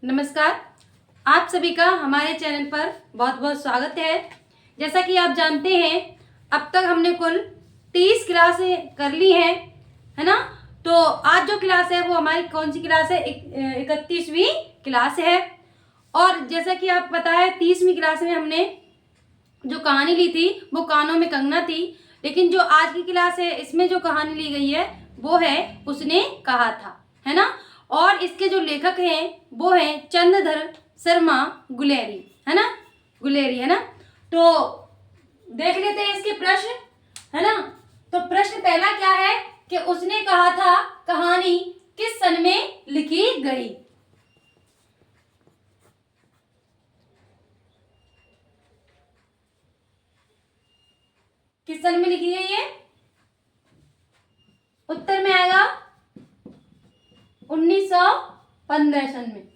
नमस्कार। आप सभी का हमारे चैनल पर बहुत बहुत स्वागत है। जैसा कि आप जानते हैं, अब तक हमने कुल 30 क्लासें कर ली हैं, है ना। तो आज जो क्लास है वो हमारी कौन सी क्लास है? 31वीं क्लास है। और जैसा कि आप पता है, 30वीं क्लास में हमने जो कहानी ली थी वो कानों में कंगना थी। लेकिन जो आज की क्लास है इसमें जो कहानी ली गई है वो है उसने कहा था, है ना। और इसके जो लेखक हैं वो हैं चंद्रधर शर्मा गुलेरी, है ना, गुलेरी, है ना। तो देख लेते हैं इसके प्रश्न, है ना। तो प्रश्न पहला क्या है कि उसने कहा था कहानी किस सन में लिखी गई? किस सन में लिखी गई है? उत्तर में आएगा 1915 सन में।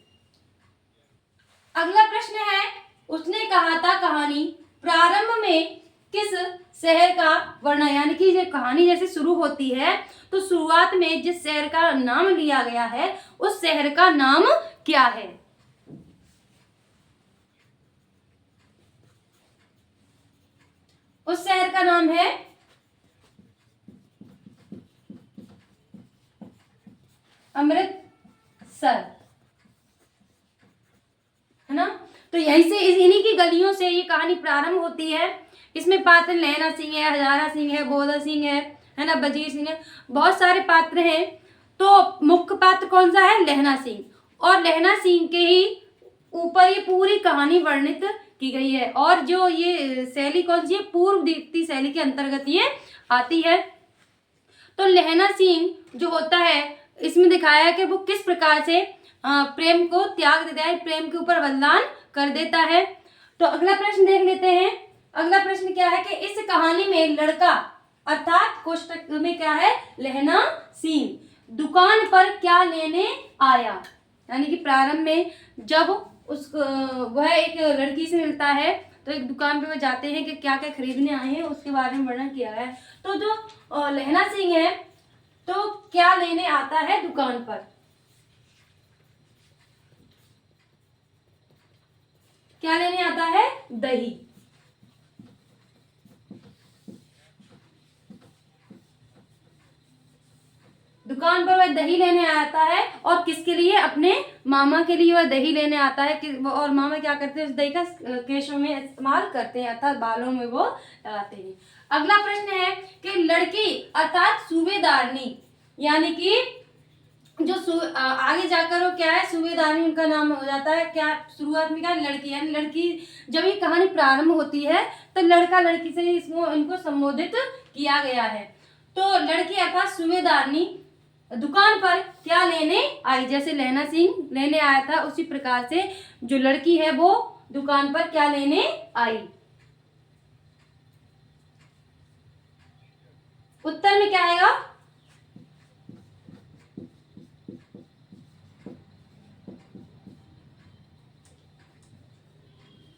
अगला प्रश्न है, उसने कहा था कहानी प्रारंभ में किस शहर का वर्णन, यानी कि ये कहानी जैसे शुरू होती है तो शुरुआत में जिस शहर का नाम लिया गया है उस शहर का नाम क्या है? उस शहर का नाम है अमृतसर, है ना। तो यहीं से इन्हीं की गलियों से ये कहानी प्रारंभ होती है। इसमें पात्र लहना सिंह है, हजारा सिंह है, बोधा सिंह है ना, वजीर सिंह है, बहुत सारे पात्र हैं। तो मुख्य पात्र कौन सा है? लहना सिंह। और लहना सिंह के ही ऊपर ये पूरी कहानी वर्णित की गई है। और जो ये शैली कौन सी है? पूर्व दीप्ति शैली के अंतर्गत ये आती है। तो लहना सिंह जो होता है इसमें दिखाया है कि वो किस प्रकार से प्रेम को त्याग देता है, प्रेम के ऊपर बलिदान कर देता है। तो अगला प्रश्न देख लेते हैं। अगला प्रश्न क्या है कि इस कहानी में लड़का अर्थात कोष्टक में क्या है? लहना सिंह दुकान पर क्या लेने आया? यानी कि प्रारंभ में जब उस वह एक लड़की से मिलता है तो एक दुकान पे वो जाते हैं कि क्या क्या खरीदने आए हैं, उसके बारे में वर्णन किया है। तो जो लहना सिंह है तो क्या लेने आता है दुकान पर? क्या लेने आता है? दही। दुकान पर वह दही लेने आता है और किसके लिए? अपने मामा के लिए वह दही लेने आता है। और मामा क्या करते हैं? उस दही का केशों में इस्तेमाल करते हैं, अर्थात बालों में वो लगाते हैं। अगला प्रश्न है कि लड़की अर्थात सूबेदारनी, यानी कि जो आगे जाकर वो क्या है? सूबेदारनी उनका नाम हो जाता है। क्या शुरुआत में क्या? लड़की, यानी लड़की जब ये कहानी प्रारंभ होती है तो लड़का लड़की से इसको इनको संबोधित किया गया है। तो लड़की अर्थात सूबेदारनी दुकान पर क्या लेने आई? जैसे लहना सिंह लेने आया था उसी प्रकार से जो लड़की है वो दुकान पर क्या लेने आई? उत्तर में क्या आएगा?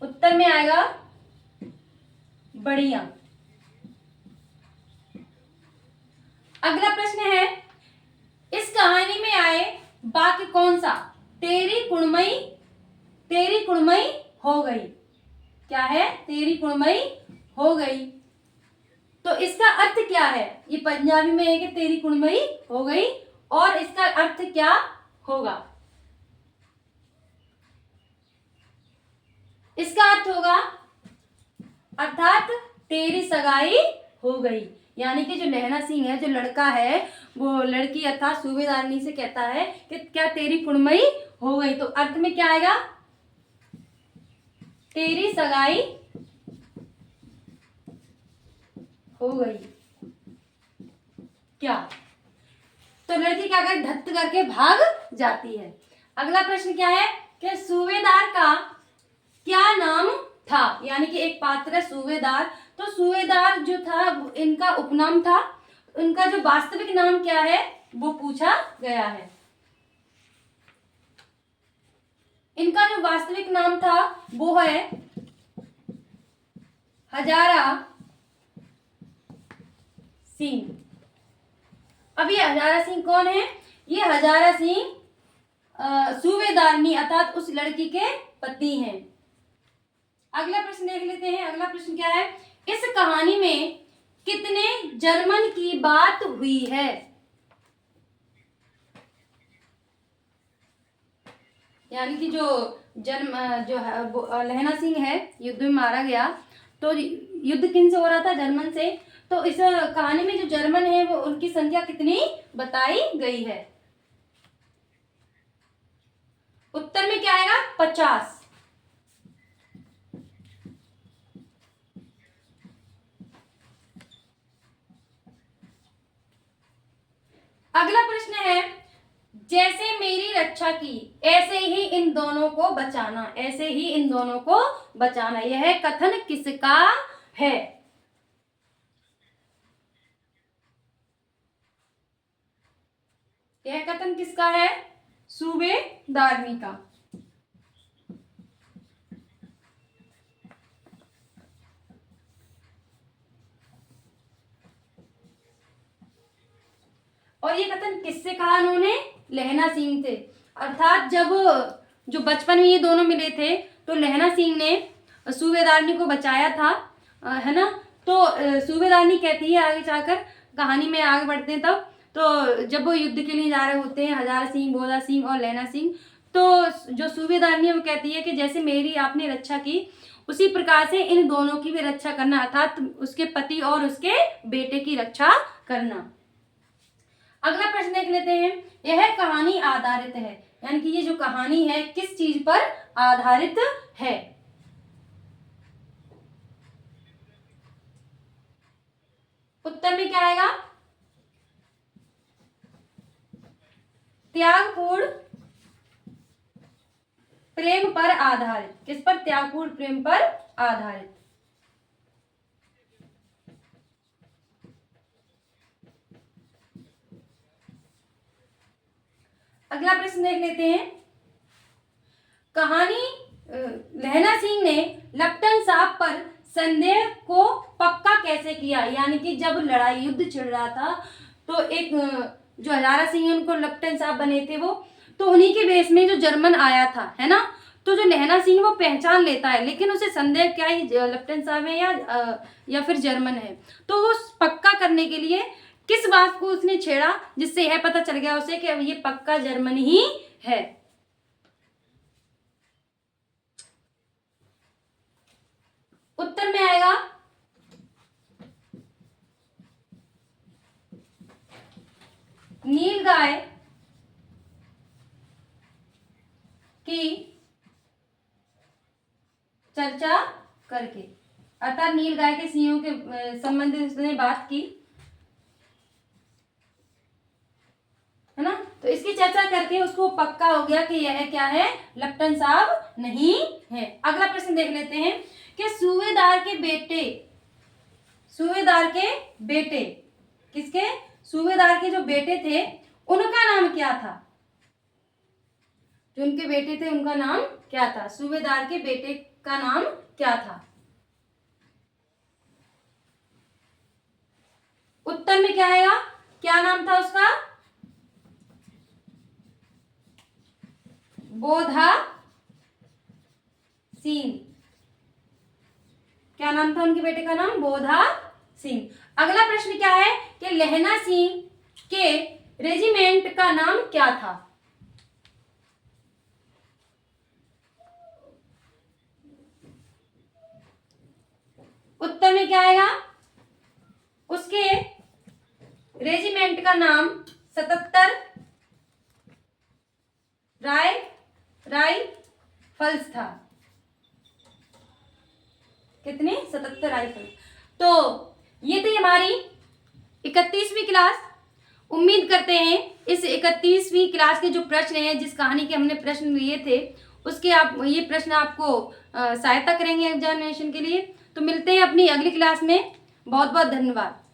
उत्तर में आएगा बढ़िया। अगला प्रश्न है, इस कहानी में आए वाक्य कौन सा? तेरी कुड़मई हो गई। क्या है? तेरी कुड़मई हो गई। तो इसका अर्थ क्या है? ये पंजाबी में है कि तेरी कुड़मई हो गई, और इसका अर्थ क्या होगा? इसका अर्थ होगा अर्थात तेरी सगाई हो गई। यानी कि जो लहना सिंह है, जो लड़का है, वो लड़की अर्थात सूबेदारनी से कहता है कि क्या तेरी कुड़मई हो गई। तो अर्थ में क्या आएगा? तेरी सगाई हो गई। क्या? तो लड़की क्या करे? धत्त करके भाग जाती है। अगला प्रश्न क्या है कि सूबेदार का क्या नाम था? यानी कि एक पात्र है सूबेदार, तो सूबेदार जो था इनका उपनाम था। उनका जो वास्तविक नाम क्या है वो पूछा गया है। इनका जो वास्तविक नाम था वो है हजारा सिंह। अब ये हजारा सिंह कौन है? ये हजारा सिंह सूबेदारनी अर्थात उस लड़की के पति हैं। अगला प्रश्न देख लेते हैं। अगला प्रश्न क्या है, इस कहानी में कितने जर्मन की बात हुई है? यानी कि जो लहना सिंह है युद्ध में मारा गया, तो युद्ध किन से हो रहा था? जर्मन से। तो इस कहानी में जो जर्मन है वो उनकी संख्या कितनी बताई गई है? उत्तर में क्या आएगा? 50। अगला प्रश्न है, जैसे मेरी रक्षा की ऐसे ही इन दोनों को बचाना। ऐसे ही इन दोनों को बचाना, यह कथन किसका है? यह कथन किसका है? सूबेदारनी का। और ये कथन किससे कहा उन्होंने? लहना सिंह थे। अर्थात जब जो बचपन में ये दोनों मिले थे तो लहना सिंह ने सूबेदारनी को बचाया था, है ना। तो सूबेदारनी कहती है आगे जाकर, कहानी में आगे बढ़ते हैं तब, तो जब वो युद्ध के लिए जा रहे होते हैं हजारा सिंह, बोधा सिंह और लहना सिंह, तो जो सूबेदारनी है वो कहती है कि जैसे मेरी आपने रक्षा की उसी प्रकार से इन दोनों की भी रक्षा करना, अर्थात उसके पति और उसके बेटे की रक्षा करना। अगला प्रश्न देख लेते हैं। यह कहानी आधारित है, यानी कि ये जो कहानी है किस चीज पर आधारित है? उत्तर में क्या आएगा? त्यागपूर्ण प्रेम पर आधारित। किस पर? त्यागपूर्ण प्रेम पर आधारित। अगला प्रश्न देख लेते हैं। कहानी लहना सिंह ने लप्टन साहब पर संदेह को पक्का कैसे किया? यानी कि जब लड़ाई युद्ध छिड़ रहा था तो एक जो हजारा सिंह उनको लप्टन साहब बने थे वो, तो उन्हीं के बेस में जो जर्मन आया था, है ना। तो जो लहना सिंह वो पहचान लेता है, लेकिन उसे संदेह क्या ही लप्टन साहब है या फिर जर्मन है। तो वो पक्का करने के लिए किस बात को उसने छेड़ा जिससे यह पता चल गया उसे कि ये पक्का जर्मन ही है? उत्तर में आएगा नीलगाय की चर्चा करके, अर्थात नीलगाय के सिंहों के संबंधित उसने बात की, है ना। तो इसकी चर्चा करके उसको पक्का हो गया कि यह क्या है? लप्टन साहब नहीं है। अगला प्रश्न देख लेते हैं कि सूबेदार के बेटे किसके? सूबेदार के जो बेटे थे उनका नाम क्या था? जो उनके बेटे थे उनका नाम क्या था? सूबेदार के बेटे का नाम क्या था? उत्तर में क्या आएगा? क्या नाम था उसका? बोधा सिंह। क्या नाम था उनके बेटे का नाम? बोधा सिंह। अगला प्रश्न क्या है कि लहना सिंह के रेजिमेंट का नाम क्या था? उत्तर में क्या आएगा? उसके रेजिमेंट का नाम 77 राइफल्स था। कितने? 77 राइफल। तो ये थी हमारी 31वीं क्लास। उम्मीद करते हैं इस 31वीं क्लास के जो प्रश्न हैं, जिस कहानी के हमने प्रश्न लिए थे उसके ये प्रश्न आपको सहायता करेंगे एग्जामिनेशन के लिए। तो मिलते हैं अपनी अगली क्लास में। बहुत बहुत धन्यवाद।